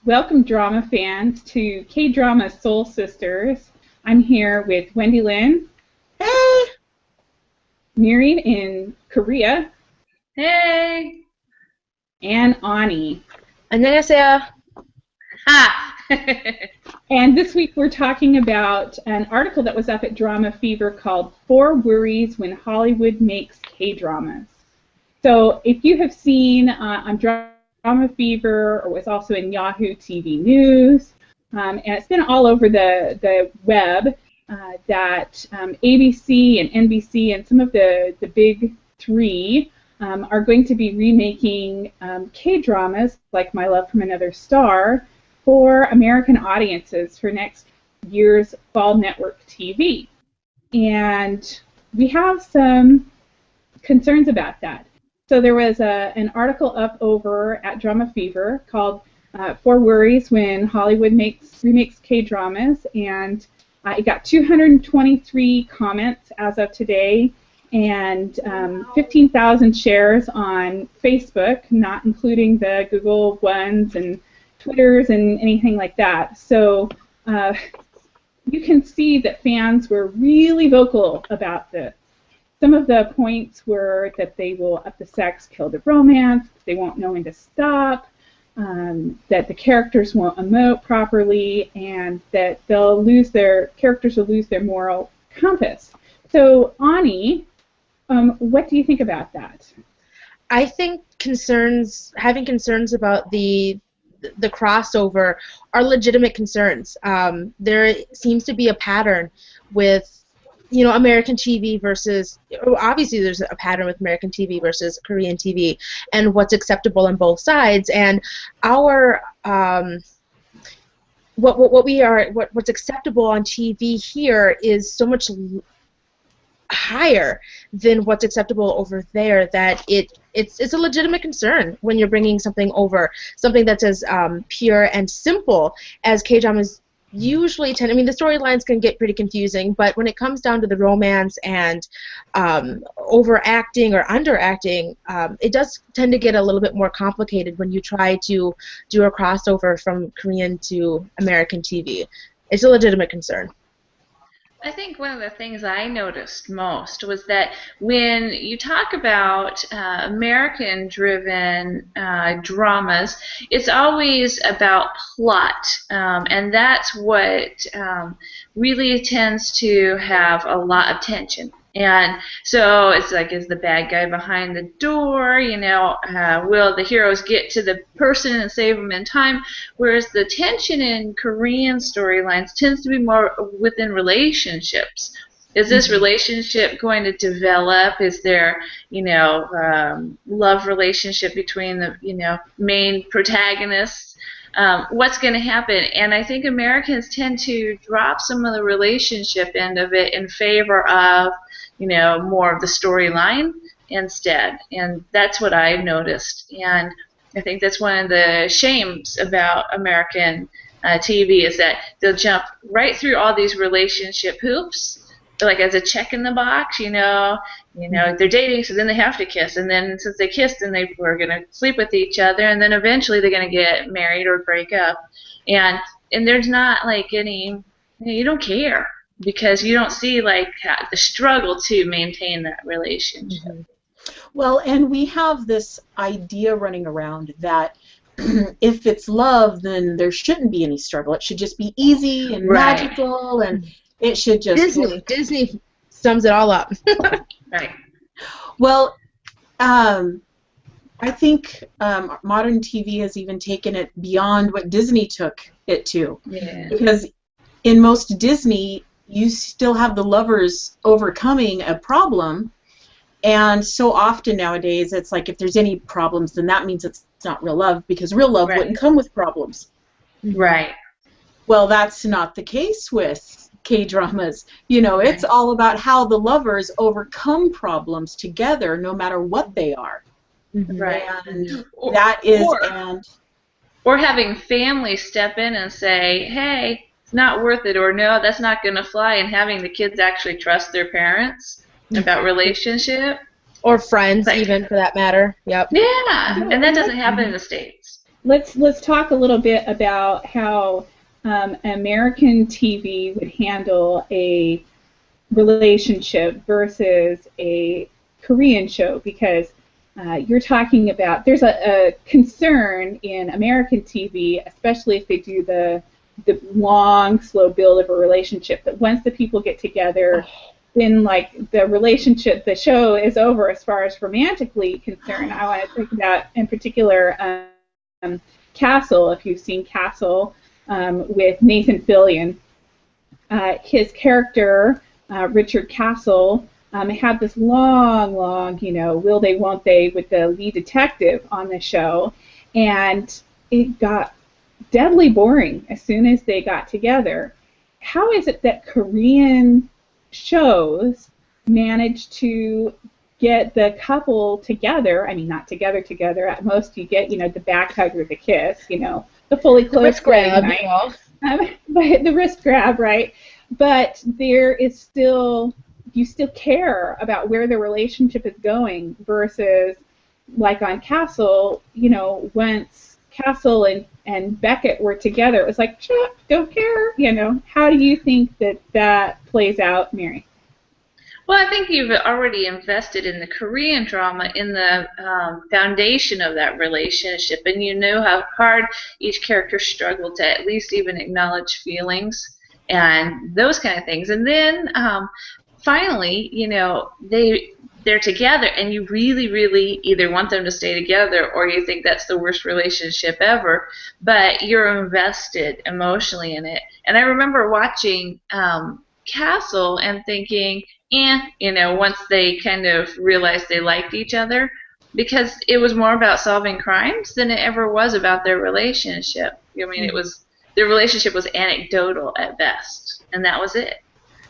Welcome, drama fans, to K-Drama Soul Sisters. I'm here with Wendilynn. Hey! Miri in Korea. Hey! And Aunnie. 안녕하세요. Ha! And this week we're talking about an article that was up at Drama Fever called 4 Worries When Hollywood Makes K-Dramas. So if you have seen on Drama Fever, or was also in Yahoo TV News, and it's been all over the web, that ABC and NBC and some of the big three are going to be remaking K-dramas like My Love from Another Star for American audiences for next year's fall network TV. And we have some concerns about that. So there was an article up over at Drama Fever called 4 Worries When Hollywood Remakes K-Dramas, and it got 223 comments as of today, and 15,000 shares on Facebook, not including the Google ones and Twitters and anything like that. So you can see that fans were really vocal about this. Some of the points were that they will up the sex, kill the romance, they won't know when to stop, that the characters won't emote properly, and that characters will lose their moral compass. So, Aunnie, what do you think about that? I think having concerns about the crossover are legitimate concerns. There seems to be a pattern with American TV versus, obviously there's a pattern with American TV versus Korean TV and what's acceptable on both sides, and our what's acceptable on TV here is so much higher than what's acceptable over there that it's a legitimate concern when you're bringing something over, something that's as pure and simple as K-dramas usually tend. I mean, the storylines can get pretty confusing, but when it comes down to the romance and overacting or underacting, it does tend to get a little bit more complicated when you try to do a crossover from Korean to American TV. It's a legitimate concern. I think one of the things I noticed most was that when you talk about American-driven dramas, it's always about plot, and that's what really tends to have a lot of tension. And so it's like, is the bad guy behind the door? Will the heroes get to the person and save them in time? Whereas the tension in Korean storylines tends to be more within relationships. Is this relationship going to develop? Is there, love relationship between the, main protagonists? What's going to happen? And I think Americans tend to drop some of the relationship end of it in favor of, more of the storyline instead. And that's what I've noticed. And I think that's one of the shames about American TV is that they'll jump right through all these relationship hoops, like as a check in the box, they're dating, so then they have to kiss, and then since they kissed, then they were going to sleep with each other, and then eventually they're going to get married or break up, and there's not like any, you don't care because you don't see like the struggle to maintain that relationship. Mm-hmm. Well, and we have this idea running around that if it's love, then there shouldn't be any struggle. It should just be easy and magical, and it should just Disney sums it all up. Right. Well, I think modern TV has even taken it beyond what Disney took it to. Yeah. Because in most Disney, you still have the lovers overcoming a problem, and so often nowadays it's like if there's any problems, then that means it's not real love, because real love wouldn't come with problems. Right. Well, that's not the case with K-dramas. It's all about how the lovers overcome problems together, no matter what they are. Right. And that is or having family step in and say, hey, it's not worth it, or no, that's not going to fly, and having the kids actually trust their parents about relationship. Or friends, even, for that matter. Yep. Yeah, and that doesn't happen in the States. let's talk a little bit about how American TV would handle a relationship versus a Korean show, because you're talking about there's a concern in American TV, especially if they do the long, slow build of a relationship, that once the people get together, then like the relationship, the show is over as far as romantically concerned. I want to think about in particular Castle, if you've seen Castle with Nathan Fillion. His character, Richard Castle, had this long, will they, won't they, with the lead detective on the show, and it got deadly boring as soon as they got together. How is it that Korean shows manage to get the couple together? I mean, not together, at most you get, the back hug or the kiss, the fully clothed wrist grab, but the wrist grab, right? But there is still, you still care about where the relationship is going, versus like on Castle, once Castle and Beckett were together, it was like, don't care, How do you think that plays out, Miri? Well, I think you've already invested in the Korean drama, in the foundation of that relationship, and you know how hard each character struggled to at least even acknowledge feelings and those kind of things. And then finally, they're together, and you really, really either want them to stay together or you think that's the worst relationship ever, but you're invested emotionally in it. And I remember watching Castle and thinking, once they kind of realized they liked each other, because it was more about solving crimes than it ever was about their relationship. I mean, their relationship was anecdotal at best, and that was it.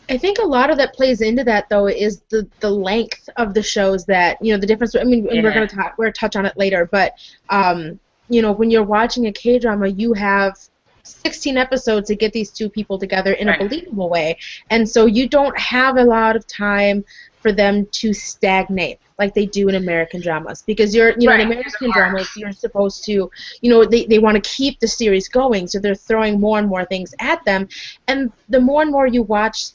I think a lot of that plays into that, though, is the length of the shows that, the difference. I mean, we're going to touch on it later, but, when you're watching a K-drama, you have 16 episodes to get these two people together in a believable way, and so you don't have a lot of time for them to stagnate like they do in American dramas, because in American dramas you're supposed to, they want to keep the series going, so they're throwing more and more things at them, and the more and more you watch,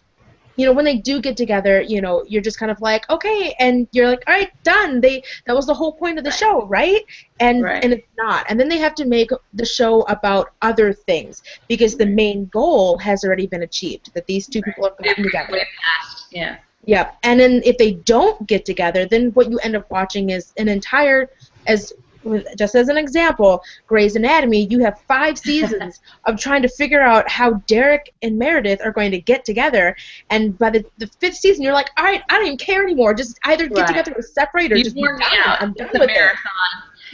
when they do get together, you're just kind of like, okay, and you're like, all right, done. That was the whole point of the show, right? And it's not. And then they have to make the show about other things, because the main goal has already been achieved, that these two people have gotten together. Yeah. Yeah. And then if they don't get together, then what you end up watching is an entire, just as an example, Grey's Anatomy, you have 5 seasons of trying to figure out how Derek and Meredith are going to get together, and by the 5th season, you're like, all right, I don't even care anymore. Just either get together or separate, or you just wore me out. I'm done it's with a marathon.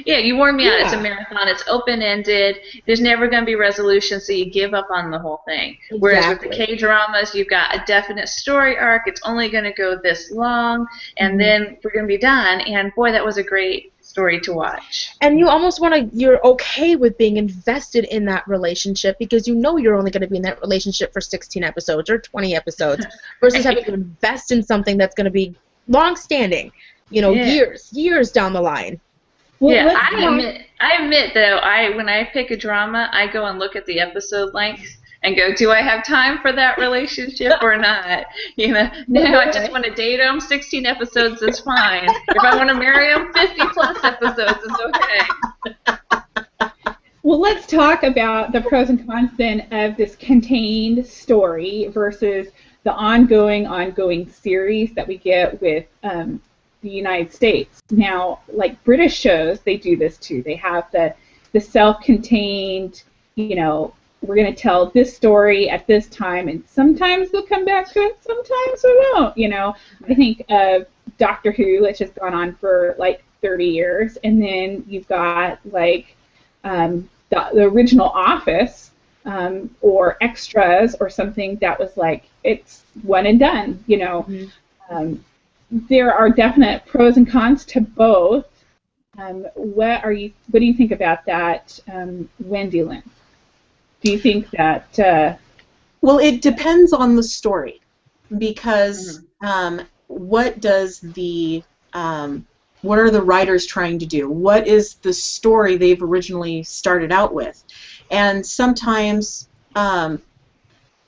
Yeah, you wore me out. It's a marathon. It's open-ended. There's never going to be resolution, so you give up on the whole thing. Exactly. Whereas with the K-dramas, you've got a definite story arc. It's only going to go this long, and then we're going to be done. And boy, that was a great story to watch. And you almost you're okay with being invested in that relationship, because you're only going to be in that relationship for 16 episodes or 20 episodes, versus having to invest in something that's going to be long-standing, years down the line. Well, I admit though, when I pick a drama, I go and look at the episode length and go, do I have time for that relationship or not? No, I just want to date them. 16 episodes is fine. If I want to marry them, 50-plus episodes is okay. Well, let's talk about the pros and cons then of this contained story versus the ongoing series that we get with the United States. Now, like British shows, they do this too. They have the self-contained, we're going to tell this story at this time, and sometimes they'll come back to it, sometimes they won't, I think of Doctor Who, which has gone on for like 30 years, and then you've got like the original Office, or Extras or something that was like, it's one and done, there are definite pros and cons to both. What do you think about that, Wendilynn? Do you think that... Well, it depends on the story, because what does the What are the writers trying to do? What is the story they've originally started out with? And sometimes the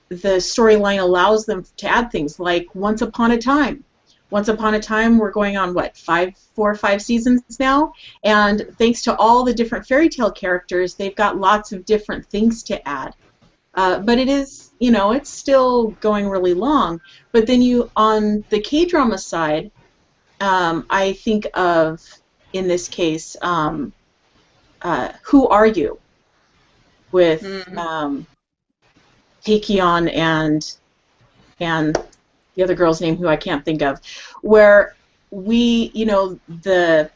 storyline allows them to add things like Once Upon a Time. Once Upon a Time, we're going on, what, 4 or 5 seasons now? And thanks to all the different fairy tale characters, they've got lots of different things to add. But it is, it's still going really long. But then on the K-drama side, I think of, in this case, Who Are You? With Taekyeon and the other girl's name who I can't think of, where we, the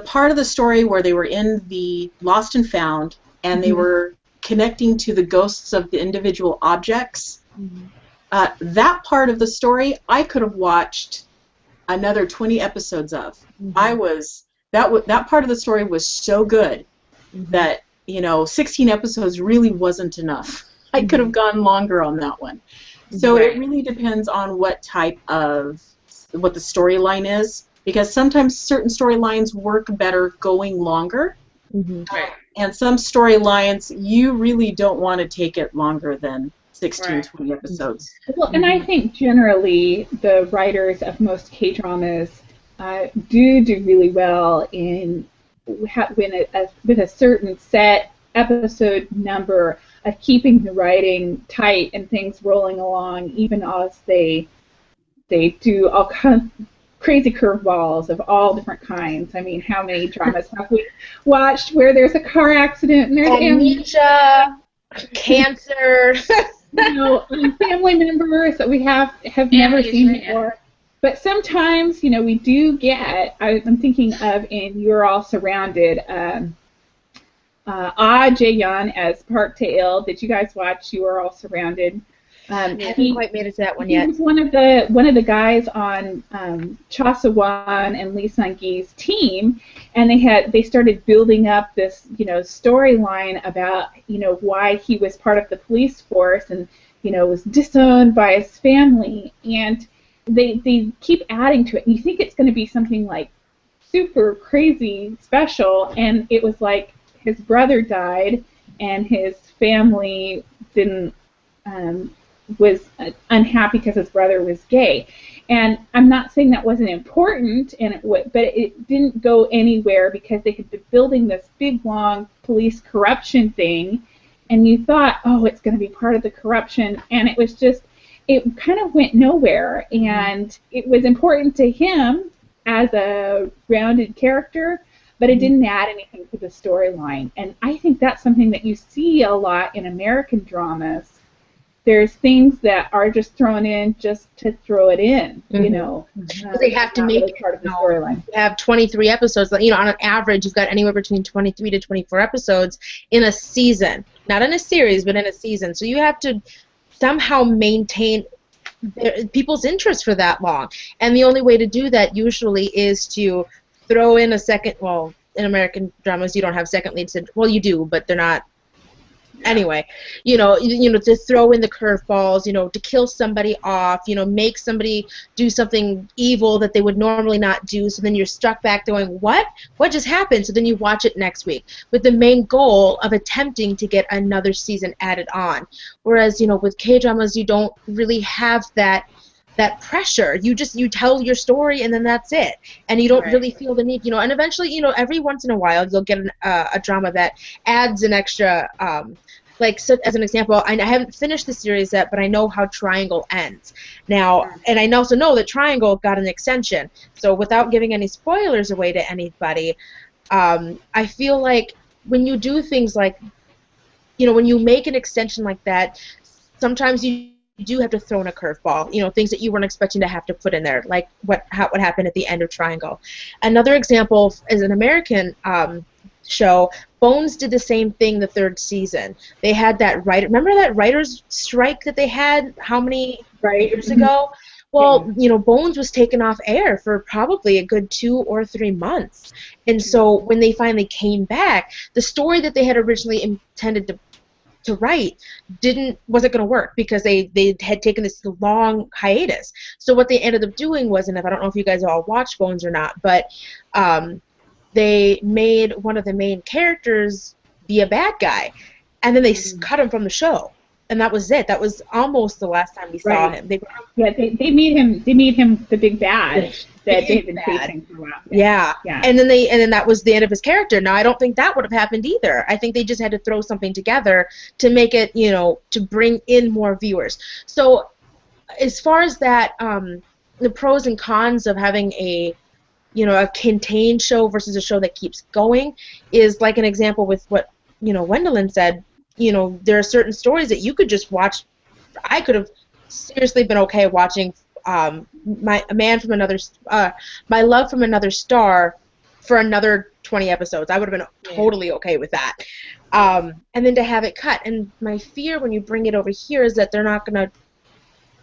part of the story where they were in the Lost and Found and they were connecting to the ghosts of the individual objects, that part of the story I could have watched another 20 episodes of. That part of the story was so good that 16 episodes really wasn't enough. I could have gone longer on that one. So it really depends on what the storyline is, because sometimes certain storylines work better going longer, and some storylines you really don't want to take it longer than 16, 20 episodes. Well, and I think generally the writers of most K-dramas do really well in with a certain set episode number of keeping the writing tight and things rolling along, even as they do all kinds of crazy curveballs of all different kinds. I mean, how many dramas have we watched where there's a car accident and there's amnesia, cancer, family members that we have never seen before. But sometimes, we do get, I'm thinking of in You're All Surrounded, Jae-yeon as Park Tae-il. Did you guys watch You Are All Surrounded? I haven't quite made it to that one yet. He was one of the guys on Cha Se-won and Lee Sung-gi's team, and they started building up this storyline about why he was part of the police force and was disowned by his family, and they keep adding to it, and you think it's going to be something like super crazy special, and it was like his brother died and his family was unhappy because his brother was gay. And I'm not saying that wasn't important, but it didn't go anywhere because they had been building this big, long police corruption thing, and you thought, oh, it's going to be part of the corruption, and it was just, it kind of went nowhere, and it was important to him as a rounded character, but it didn't add anything to the storyline. And I think that's something that you see a lot in American dramas. There's things that are just thrown in just to throw it in, they have to make really part of the storyline. You have 23 episodes. On an average, you've got anywhere between 23 to 24 episodes in a season. Not in a series, but in a season. So you have to somehow maintain people's interest for that long. And the only way to do that usually is to throw in a second, well, in American dramas you don't have second leads, well, you do, but they're not, anyway, to throw in the curveballs, to kill somebody off, make somebody do something evil that they would normally not do, so then you're struck back going, what just happened? So then you watch it next week with the main goal of attempting to get another season added on. Whereas, with K-dramas, you don't really have that pressure. You tell your story and then that's it, and you don't really feel the need, and eventually, every once in a while you'll get a drama that adds an extra, so as an example, I haven't finished the series yet, but I know how Triangle ends now, and I also know that Triangle got an extension. So without giving any spoilers away to anybody, I feel like when you do things like, when you make an extension like that, sometimes you do have to throw in a curveball, things that you weren't expecting to have to put in there, like what happened at the end of Triangle. Another example is an American show. Bones did the same thing the 3rd season. They had that remember that writers' strike that they had how many years ago? Well, Bones was taken off air for probably a good 2 or 3 months. And so when they finally came back, the story that they had originally intended to write wasn't going to work because they had taken this long hiatus. So what they ended up doing was, and I don't know if you guys all watched Bones or not, but they made one of the main characters be a bad guy, and then they cut him from the show. And that was it. That was almost the last time we saw him. They made him the big bad that they had been chasing for a while. Yeah. And then that was the end of his character. Now I don't think that would have happened either. I think they just had to throw something together to make it, to bring in more viewers. So as far as that, the pros and cons of having a contained show versus a show that keeps going is like an example with what Wendilynn said. There are certain stories that you could just watch. I could have seriously been okay watching My Love from Another Star for another 20 episodes. I would have been totally okay with that. And then to have it cut. And my fear when you bring it over here is that they're not going to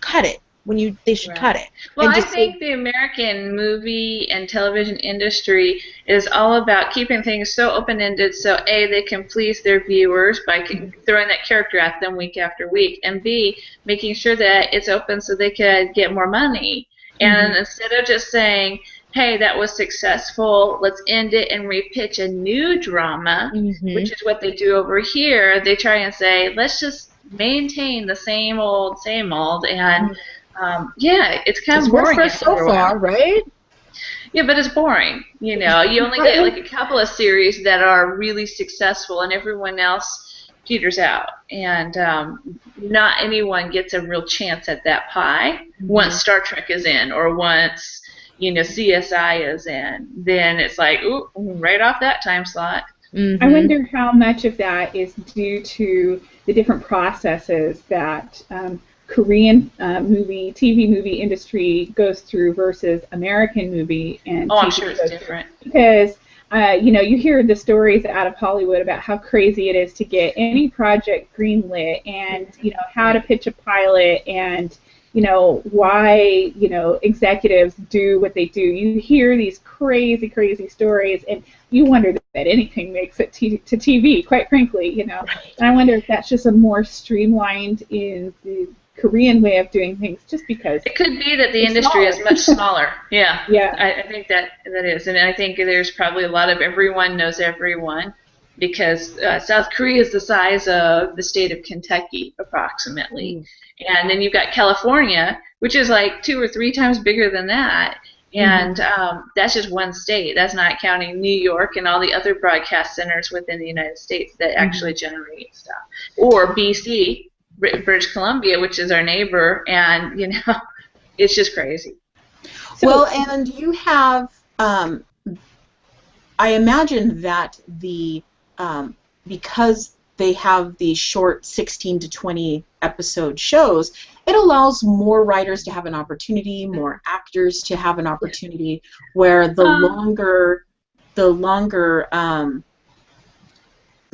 cut it. They should cut it. Well, I think the American movie and television industry is all about keeping things so open-ended so A, they can please their viewers by throwing that character at them week after week, and B, making sure that it's open so they can get more money. And instead of just saying, hey, that was successful, let's end it and repitch a new drama, which is what they do over here, they try and say, let's just maintain the same old, and it's kind of boring for so far, right? Yeah, but it's boring. You only get like a couple of series that are really successful, and everyone else peters out. And not anyone gets a real chance at that pie once Star Trek is in, or once CSI is in. Then it's like, ooh, right off that time slot. I wonder how much of that is due to the different processes that Korean TV movie industry goes through versus American movie and TV I'm sure it's different. Because you hear the stories out of Hollywood about how crazy it is to get any project greenlit, and how to pitch a pilot, and why executives do what they do. You hear these crazy stories, and you wonder that anything makes it to TV, quite frankly. And I wonder if that's just a more streamlined in the Korean way of doing things, just because it could be that the industry is much smaller. Yeah. I think that is, and I think there's probably a lot of everyone knows everyone, because South Korea is the size of the state of Kentucky approximately, and then you've got California, which is like 2 or 3 times bigger than that, and that's just one state. That's not counting New York and all the other broadcast centers within the United States that actually generate stuff, or BC. British Columbia, which is our neighbor, and it's just crazy. Well, and you have, I imagine that because they have these short 16 to 20 episode shows, it allows more writers to have an opportunity, more actors to have an opportunity, where the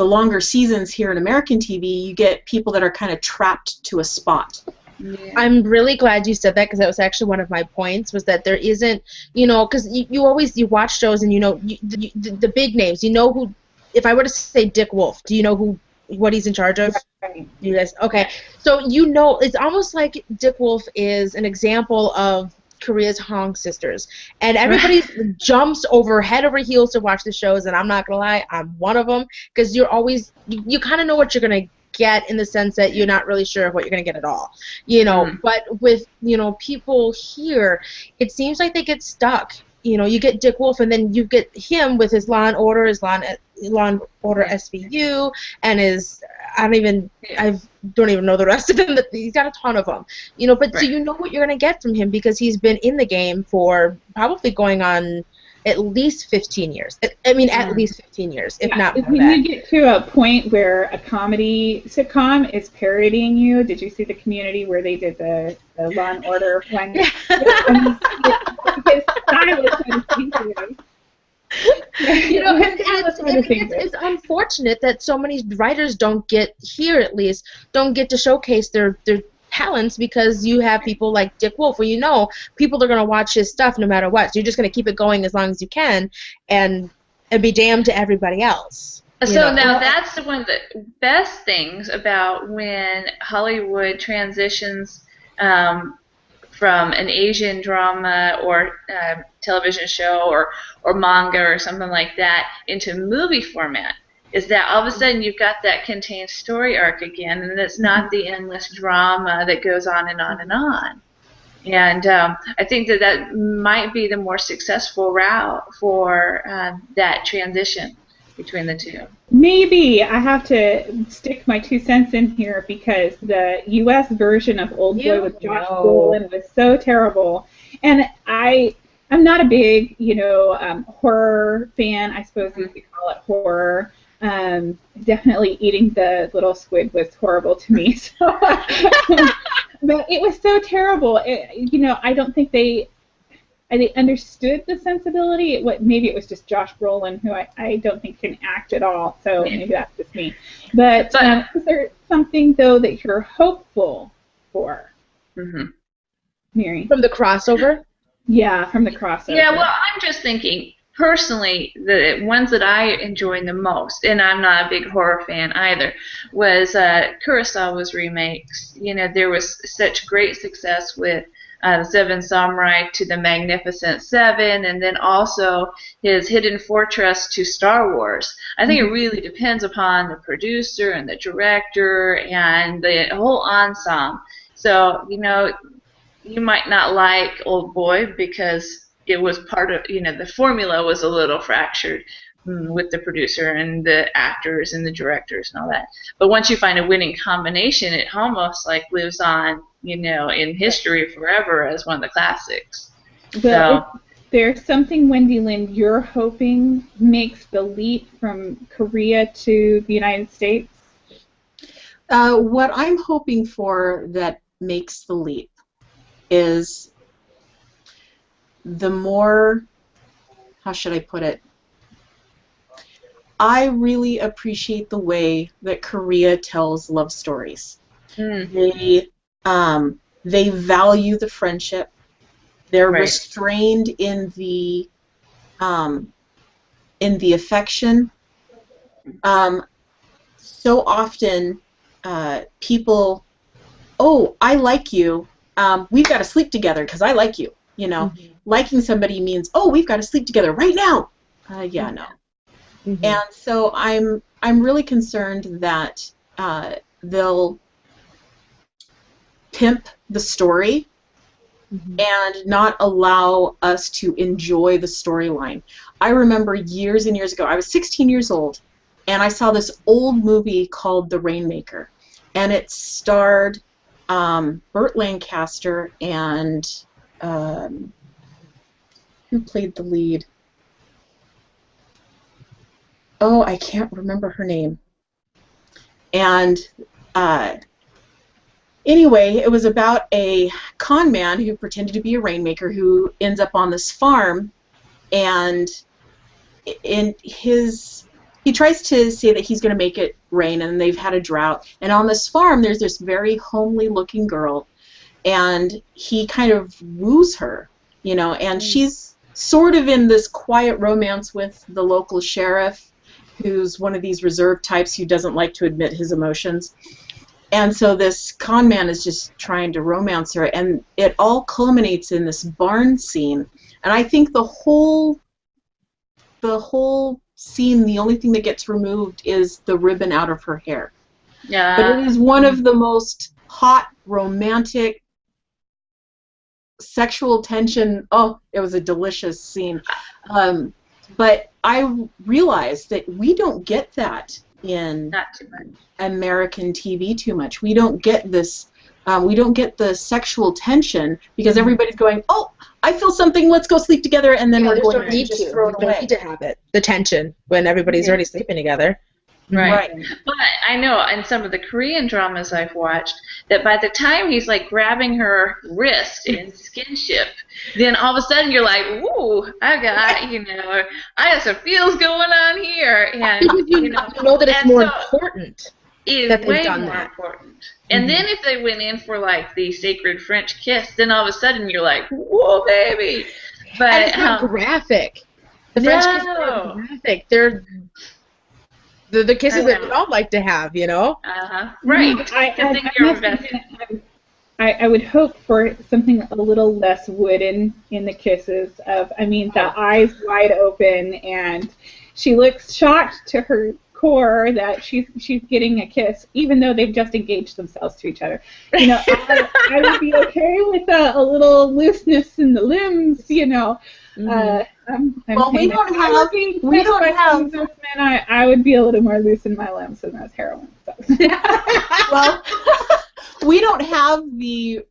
longer seasons here in American TV, you get people that are kind of trapped to a spot. Yeah. I'm really glad you said that, because that was actually one of my points, was that there isn't, because you watch shows and the big names, who, if I were to say Dick Wolf, do you know what he's in charge of? Right. You guys, okay. So it's almost like Dick Wolf is an example of Korea's Hong sisters, and everybody jumps over head over heels to watch the shows, and I'm not gonna lie, I'm one of them, because you're always you kind of know what you're gonna get, in the sense that you're not really sure of what you're gonna get at all, but with people here, it seems like they get stuck. You get Dick Wolf, and then you get him with his Law and Order, SVU, and I don't even know the rest of them. But he's got a ton of them, But so you know what you're gonna get from him, because he's been in the game for probably going on at least 15 years. At least 15 years, if not more. When you get to a point where a comedy sitcom is parodying you, did you see the Community where they did the Law and Order one? His style is kind of ridiculous. It's unfortunate that so many writers don't get to showcase their talents, because you have people like Dick Wolf, where people are going to watch his stuff no matter what. So you're just going to keep it going as long as you can, and be damned to everybody else. So now that's one of the best things about when Hollywood transitions from an Asian drama or television show or manga or something like that into movie format, is that all of a sudden you've got that contained story arc again, and it's not the endless drama that goes on and on and on. And I think that might be the more successful route for that transition between the two. Maybe I have to stick my 2 cents in here because the U.S. version of Old Boy with Josh Brolin was so terrible, and I'm not a big, horror fan. I suppose you could call it horror. Definitely eating the little squid was horrible to me. So, but it was so terrible. I don't think they understood the sensibility. Maybe it was just Josh Brolin, who I don't think can act at all. So maybe that's just me. But is there something though that you're hopeful for, Miri? From the crossover? Yeah, from the crossover. Yeah, well, I'm just thinking, personally, the ones that I enjoyed the most, and I'm not a big horror fan either, was Kurosawa's remakes. There was such great success with Seven Samurai to the Magnificent Seven, and then also his Hidden Fortress to Star Wars. I think it really depends upon the producer and the director and the whole ensemble. So, you might not like Old Boy because it was part of, the formula was a little fractured with the producer and the actors and the directors and all that. But once you find a winning combination, it almost like lives on, in history forever as one of the classics. Well, so, there's something, Wendilynn, you're hoping makes the leap from Korea to the United States? What I'm hoping for that makes the leap is the more, how should I put it? I really appreciate the way that Korea tells love stories. They value the friendship. They're restrained in the affection. So often, people, oh, I like you. We've got to sleep together because I like you. Liking somebody means, oh, we've got to sleep together right now. Yeah, no. And so I'm really concerned that they'll pimp the story and not allow us to enjoy the storyline. I remember years and years ago, I was 16 years old, and I saw this old movie called The Rainmaker, and it starred Burt Lancaster and who played the lead? Oh, I can't remember her name. And anyway, it was about a con man who pretended to be a rainmaker who ends up on this farm, and he tries to say that he's going to make it rain, and they've had a drought. And on this farm, there's this very homely-looking girl, and he kind of woos her, and she's sort of in this quiet romance with the local sheriff, who's one of these reserved types who doesn't like to admit his emotions. And so this con man is just trying to romance her, and it all culminates in this barn scene. And I think the whole scene, the only thing that gets removed is the ribbon out of her hair. Yeah. But it is one of the most hot, romantic, sexual tension. Oh, it was a delicious scene. But I realized that we don't get that in American TV too much. We don't get this. We don't get the sexual tension because everybody's going, oh, I feel something, let's go sleep together, and then we're going to just throw it away. You don't need to have it, the tension, when everybody's already sleeping together. Right. But I know in some of the Korean dramas I've watched that by the time he's like grabbing her wrist in skinship, then all of a sudden you're like, ooh, I got some feels going on here. And you know that it's more important. It is way more important. And then if they went in for like the sacred French kiss, then all of a sudden you're like, whoa, baby. But and it's not graphic. The French kiss are graphic. the kisses that we all like to have, you know? Right. I would hope for something a little less wooden in the kisses. The eyes wide open, and she looks shocked to her core that she's getting a kiss, even though they've just engaged themselves to each other. You know, I would be okay with a little looseness in the limbs. You know. Well, we don't have. I would be a little more loose in my limbs than those heroines. So. Well, we don't have the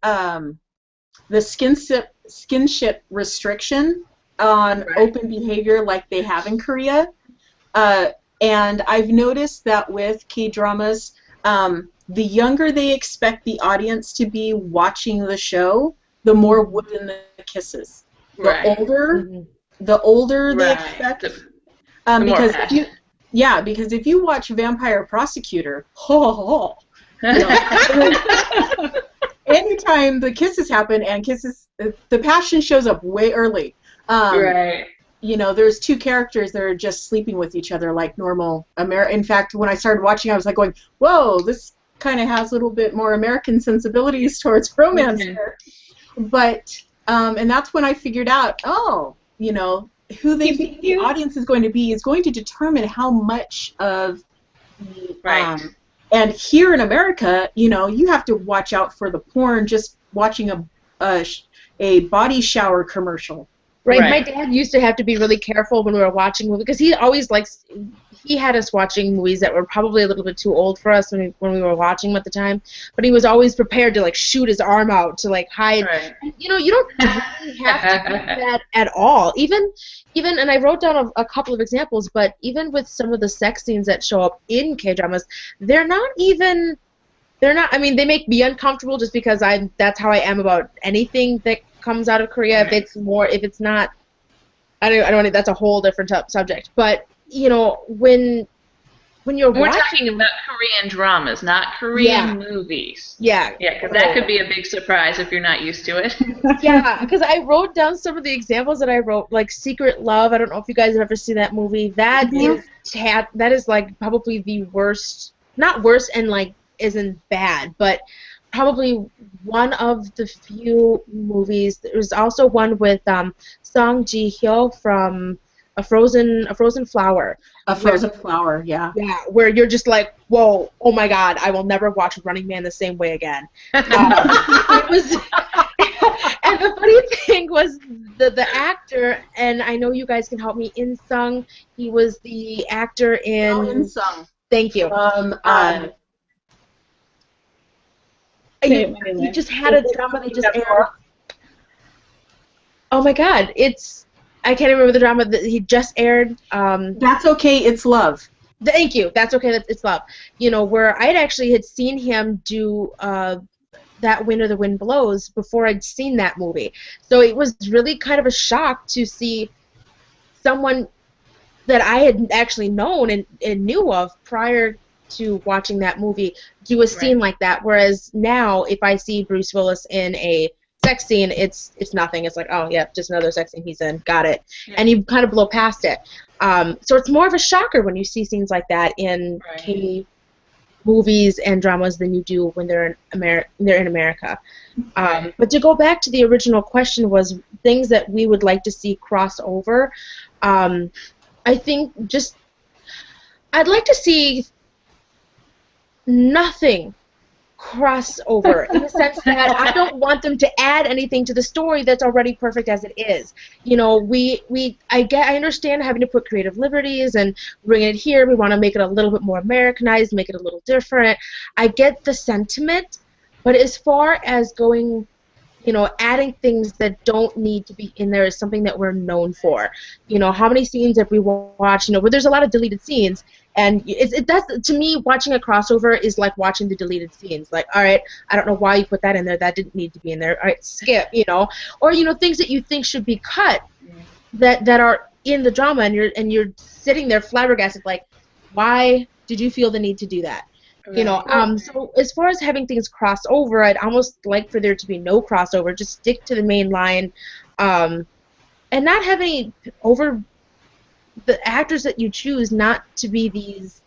skinship restriction on open behavior like they have in Korea. And I've noticed that with K-dramas, the younger they expect the audience to be watching the show, the more wooden the kisses. The older they expect, because if you watch Vampire Prosecutor, anytime the kisses happen and the passion shows up way early. You know, there's two characters that are just sleeping with each other like normal In fact, when I started watching, I was like going, "Whoa, this kind of has a little bit more American sensibilities towards romance here." But and that's when I figured out, you know, who they think the audience is going to be is going to determine how much of the and here in America, you know, you have to watch out for the porn just watching a body shower commercial. Right. My dad used to have to be really careful when we were watching movies because he always he had us watching movies that were probably a little bit too old for us when we were watching them at the time. But he was always prepared to shoot his arm out to hide. Right. You know, you don't really have to do that at all. Even and I wrote down a couple of examples, but even with some of the sex scenes that show up in K-dramas, they're not. I mean, they make me uncomfortable just because that's how I am about anything that comes out of Korea. If it's not, I don't. That's a whole different subject. But you know, when we're talking about Korean dramas, not Korean movies. Yeah, because that could be a big surprise if you're not used to it. Yeah, because I wrote down some of the examples that I wrote, like Secret Love. I don't know if you guys have ever seen that movie. That is probably the worst. Not worse and isn't bad, but probably one of the few movies. There was also one with Song Ji-hyo from A Frozen Flower. A Frozen Flower, yeah. Yeah, where you're just like, whoa, oh my God, I will never watch Running Man the same way again. It was, and the funny thing was the actor, and I know you guys can help me. In Sung, he was the actor in. In Sung. Thank you. He just had a drama that just aired. Oh my God, I can't remember the drama that he just aired. That's Okay, It's Love. Thank you. That's Okay, It's Love. You know, where I had seen him do That Winter the Wind Blows before I'd seen that movie. So it was really kind of a shock to see someone that I had actually known and knew of prior to watching that movie do a scene like that. Whereas now, if I see Bruce Willis in a sex scene, it's nothing. It's like, oh yeah, just another sex scene he's in. Got it. Yeah. And you kind of blow past it. So it's more of a shocker when you see scenes like that in K movies and dramas than you do when they're in America. But to go back to the original question, was things that we would like to see cross over. I think I'd like to see nothing cross over in the sense that I don't want them to add anything to the story that's already perfect as it is. You know, I understand having to put creative liberties and bring it here. We want to make it a little bit more Americanized, make it a little different. I get the sentiment, but as far as going, you know, adding things that don't need to be in there is something that we're known for. You know, how many scenes have we watched, you know, where there's a lot of deleted scenes, and it does, to me, watching a crossover is like watching the deleted scenes. Like, all right, I don't know why you put that in there. That didn't need to be in there. All right, skip, you know. Or, you know, things that you think should be cut that are in the drama, and you're sitting there flabbergasted, like, why did you feel the need to do that? You know, so as far as having things cross over, I'd almost like for there to be no crossover. Just stick to the main line, and not have any the actors that you choose not to be these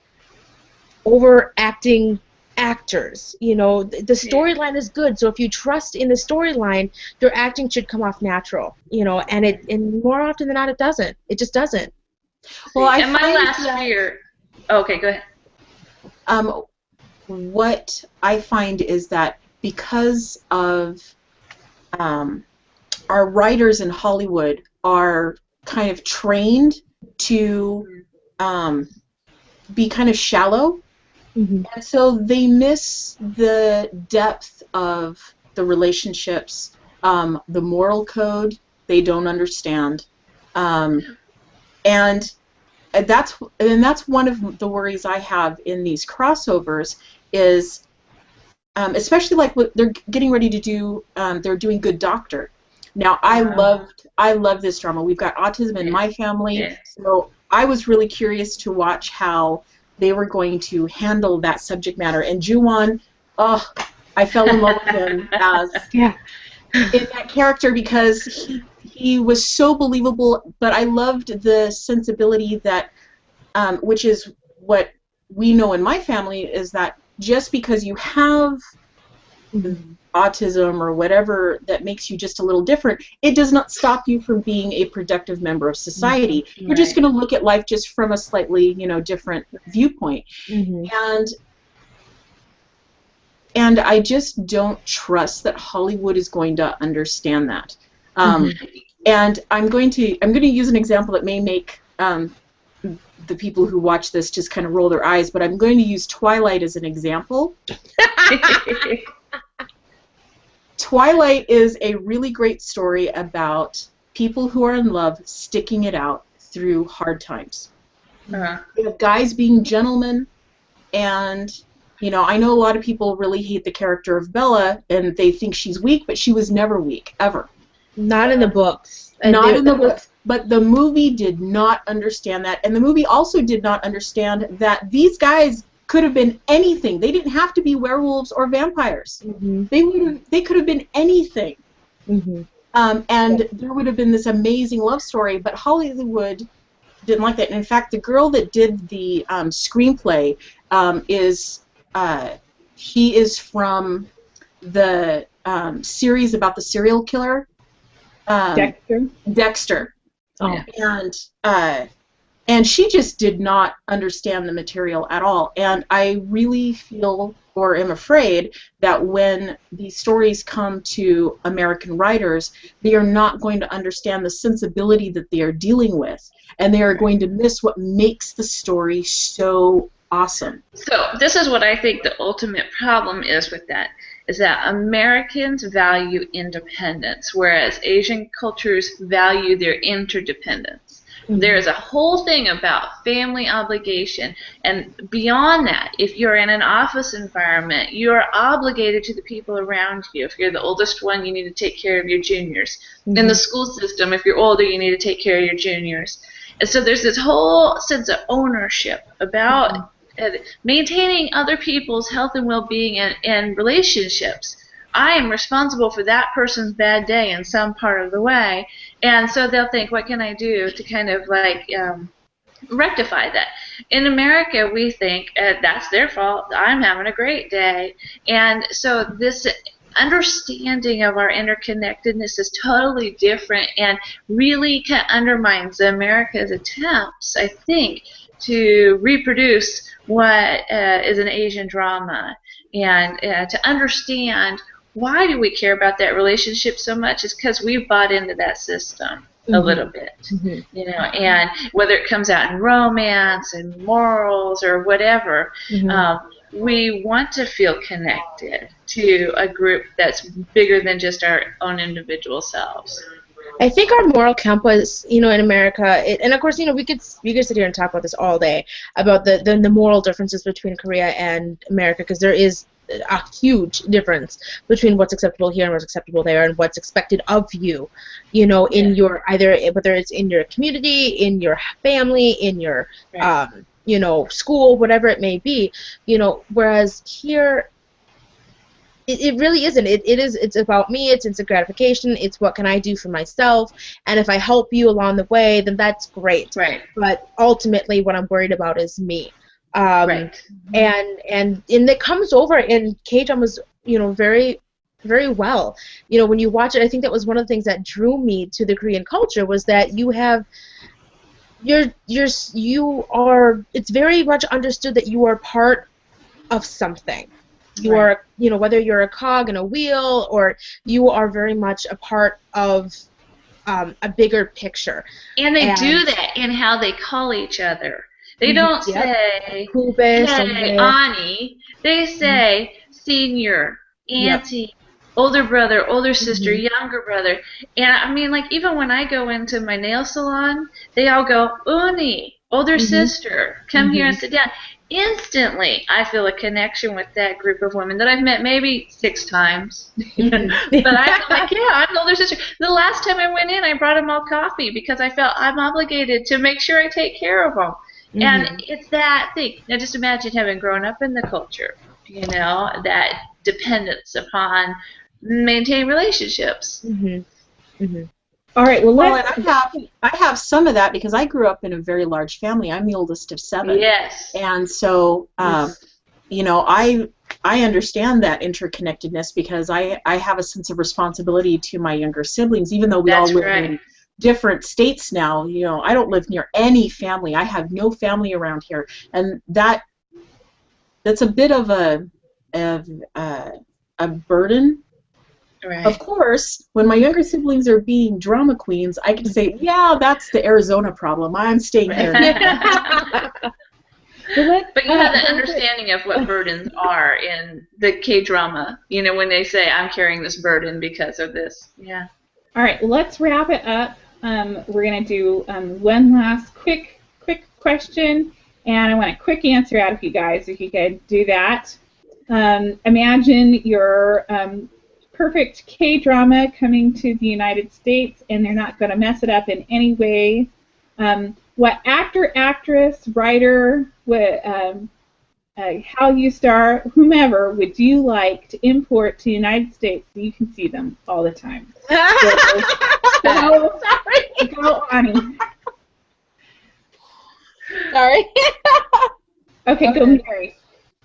overacting actors. You know, the storyline is good, so if you trust in the storyline, your acting should come off natural. You know, and more often than not, it doesn't. It just doesn't. Well, I and my find last that, fear. Okay, go ahead. What I find is that because of our writers in Hollywood are kind of trained to be kind of shallow, and so they miss the depth of the relationships, the moral code they don't understand, and that's one of the worries I have in these crossovers is, especially like what they're getting ready to do. They're doing Good Doctor. Now, I love this drama. We've got autism in my family, so I was really curious to watch how they were going to handle that subject matter. And Ju-won, I fell in love with him as in that character because he was so believable. But I loved the sensibility that, which is what we know in my family, is that just because you have autism or whatever that makes you just a little different, it does not stop you from being a productive member of society. You're just going to look at life just from a slightly, different viewpoint. And I just don't trust that Hollywood is going to understand that. And I'm going to use an example that may make the people who watch this just kind of roll their eyes, but I'm going to use Twilight as an example. Twilight is a really great story about people who are in love sticking it out through hard times. You have guys being gentlemen, and I know a lot of people really hate the character of Bella, and they think she's weak, but she was never weak, ever. Not in the books. Not in the books. But the movie did not understand that, and the movie also did not understand that these guys could have been anything. They didn't have to be werewolves or vampires. They could have been anything. And there would have been this amazing love story, but Hollywood didn't like that. And in fact, the girl that did the screenplay she is from the series about the serial killer. Dexter. And she just did not understand the material at all. And I really feel, or am afraid, that when these stories come to American writers, they are not going to understand the sensibility that they are dealing with, and they are going to miss what makes the story so awesome. So this is what I think the ultimate problem is with that, is that Americans value independence, whereas Asian cultures value their interdependence. There is a whole thing about family obligation, and beyond that, if you're in an office environment, you're obligated to the people around you. If you're the oldest one, you need to take care of your juniors. In the school system, if you're older, you need to take care of your juniors. And so there's this whole sense of ownership about maintaining other people's health and well-being and relationships. I am responsible for that person's bad day in some part of the way, and so they'll think, what can I do to kind of like rectify that? In America, we think that's their fault. I'm having a great day, and so this understanding of our interconnectedness is totally different, and really kind of undermines America's attempts, I think, to reproduce what is an Asian drama, and to understand why do we care about that relationship so much is because we've bought into that system a little bit, and whether it comes out in romance and morals or whatever, we want to feel connected to a group that's bigger than just our own individual selves. I think our moral compass, in America, and of course, we could sit here and talk about this all day about the moral differences between Korea and America, because there is a huge difference between what's acceptable here and what's acceptable there, and what's expected of you, in your either whether it's in your community, in your family, in your school, whatever it may be, whereas here. It really isn't. It's about me. It's instant gratification. It's what can I do for myself. And if I help you along the way, then that's great. Right. But ultimately, what I'm worried about is me. Right. And it comes over in K-dramas, very, very well. When you watch it, I think that was one of the things that drew me to the Korean culture was that it's very much understood that you are part of something. You Right. are, whether you're a cog in a wheel or you are very much a part of a bigger picture. And they do that in how they call each other. They don't Yep. say, Kube, hey, Songbin. Aunnie. They say senior, Yep. auntie, older brother, older sister, Mhm. younger brother. And I mean, like, even when I go into my nail salon, they all go, Uni, older sister, come here and sit down. Instantly, I feel a connection with that group of women that I've met maybe 6 times. But I feel like, yeah, I'm the older sister. The last time I went in, I brought them all coffee because I felt I'm obligated to make sure I take care of them. And it's that thing. Now, just imagine having grown up in the culture, that dependence upon maintaining relationships. All right. Well, Well, and I have some of that because I grew up in a very large family. I'm the oldest of 7. Yes. And so, I understand that interconnectedness because I have a sense of responsibility to my younger siblings, even though we all live in different states now. I don't live near any family. I have no family around here, and that's a bit of a burden. Right. Of course, when my younger siblings are being drama queens, I can say, yeah, that's the Arizona problem. I'm staying here. But you have the understanding of what burdens are in the K-drama, when they say, I'm carrying this burden because of this. Yeah. All right, let's wrap it up. We're going to do one last quick question, and I want a quick answer out of you guys, if you could do that. Imagine your perfect K-drama coming to the United States, and they're not going to mess it up in any way. What actor, actress, writer, how you star, whomever, would you like to import to the United States so you can see them all the time? Go, Aunnie. Sorry. Okay, go Miri.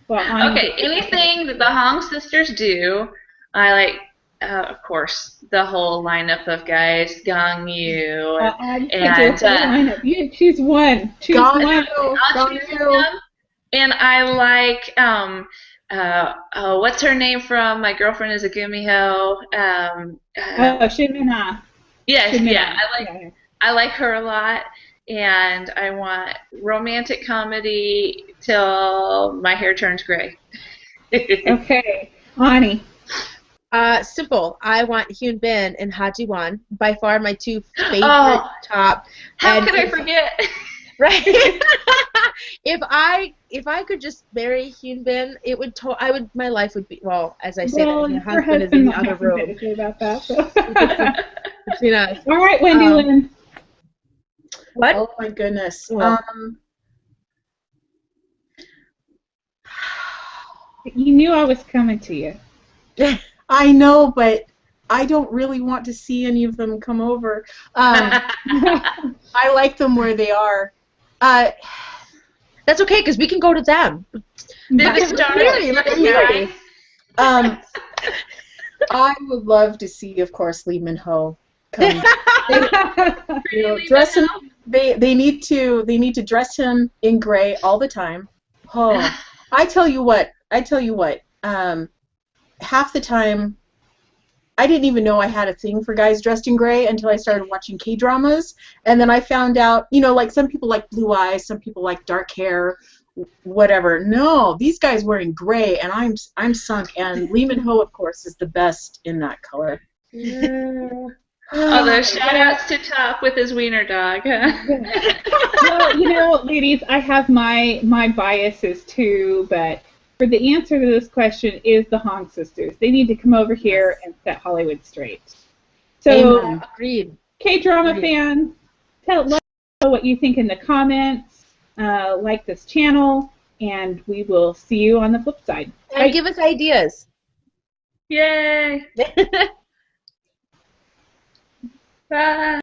Well, Okay, anything that the Hong sisters do, I like, of course, the whole lineup of guys, Gong Yu, you choose one. Choose one. I'll choose them. And I like, what's her name from My Girlfriend is a Gumiho? Shin Min-ha. Yes, yeah, I like her a lot. And I want romantic comedy till my hair turns gray. Okay, Aunnie. Simple. I want Hyun Bin and Ha Ji Won, by far my 2 favorite top. How could I forget? Right. If I could just marry Hyun Bin, my life would be, well, as I say, that my husband is in the other room. To say about that, so. All right, Wendilynn. What? Oh my goodness. Well, you knew I was coming to you. I know, but I don't really want to see any of them come over. I like them where they are. That's okay, because we can go to them. I would love to see, of course, Lee Min-ho come. Dress him. They need to dress him in gray all the time. Oh, I tell you what. Half the time, I didn't even know I had a thing for guys dressed in gray until I started watching K-dramas, and then I found out, like some people like blue eyes, some people like dark hair, whatever. No, these guys wearing gray, and I'm sunk. And Lee Min-ho, of course, is the best in that color. Although shout-outs to Top with his wiener dog. Well, ladies, I have my biases too, but for the answer to this question is the Hong sisters. They need to come over here and set Hollywood straight. So, agreed. K-drama fans, let us know what you think in the comments. Like this channel, and we will see you on the flip side. And give us ideas. Yay! Bye.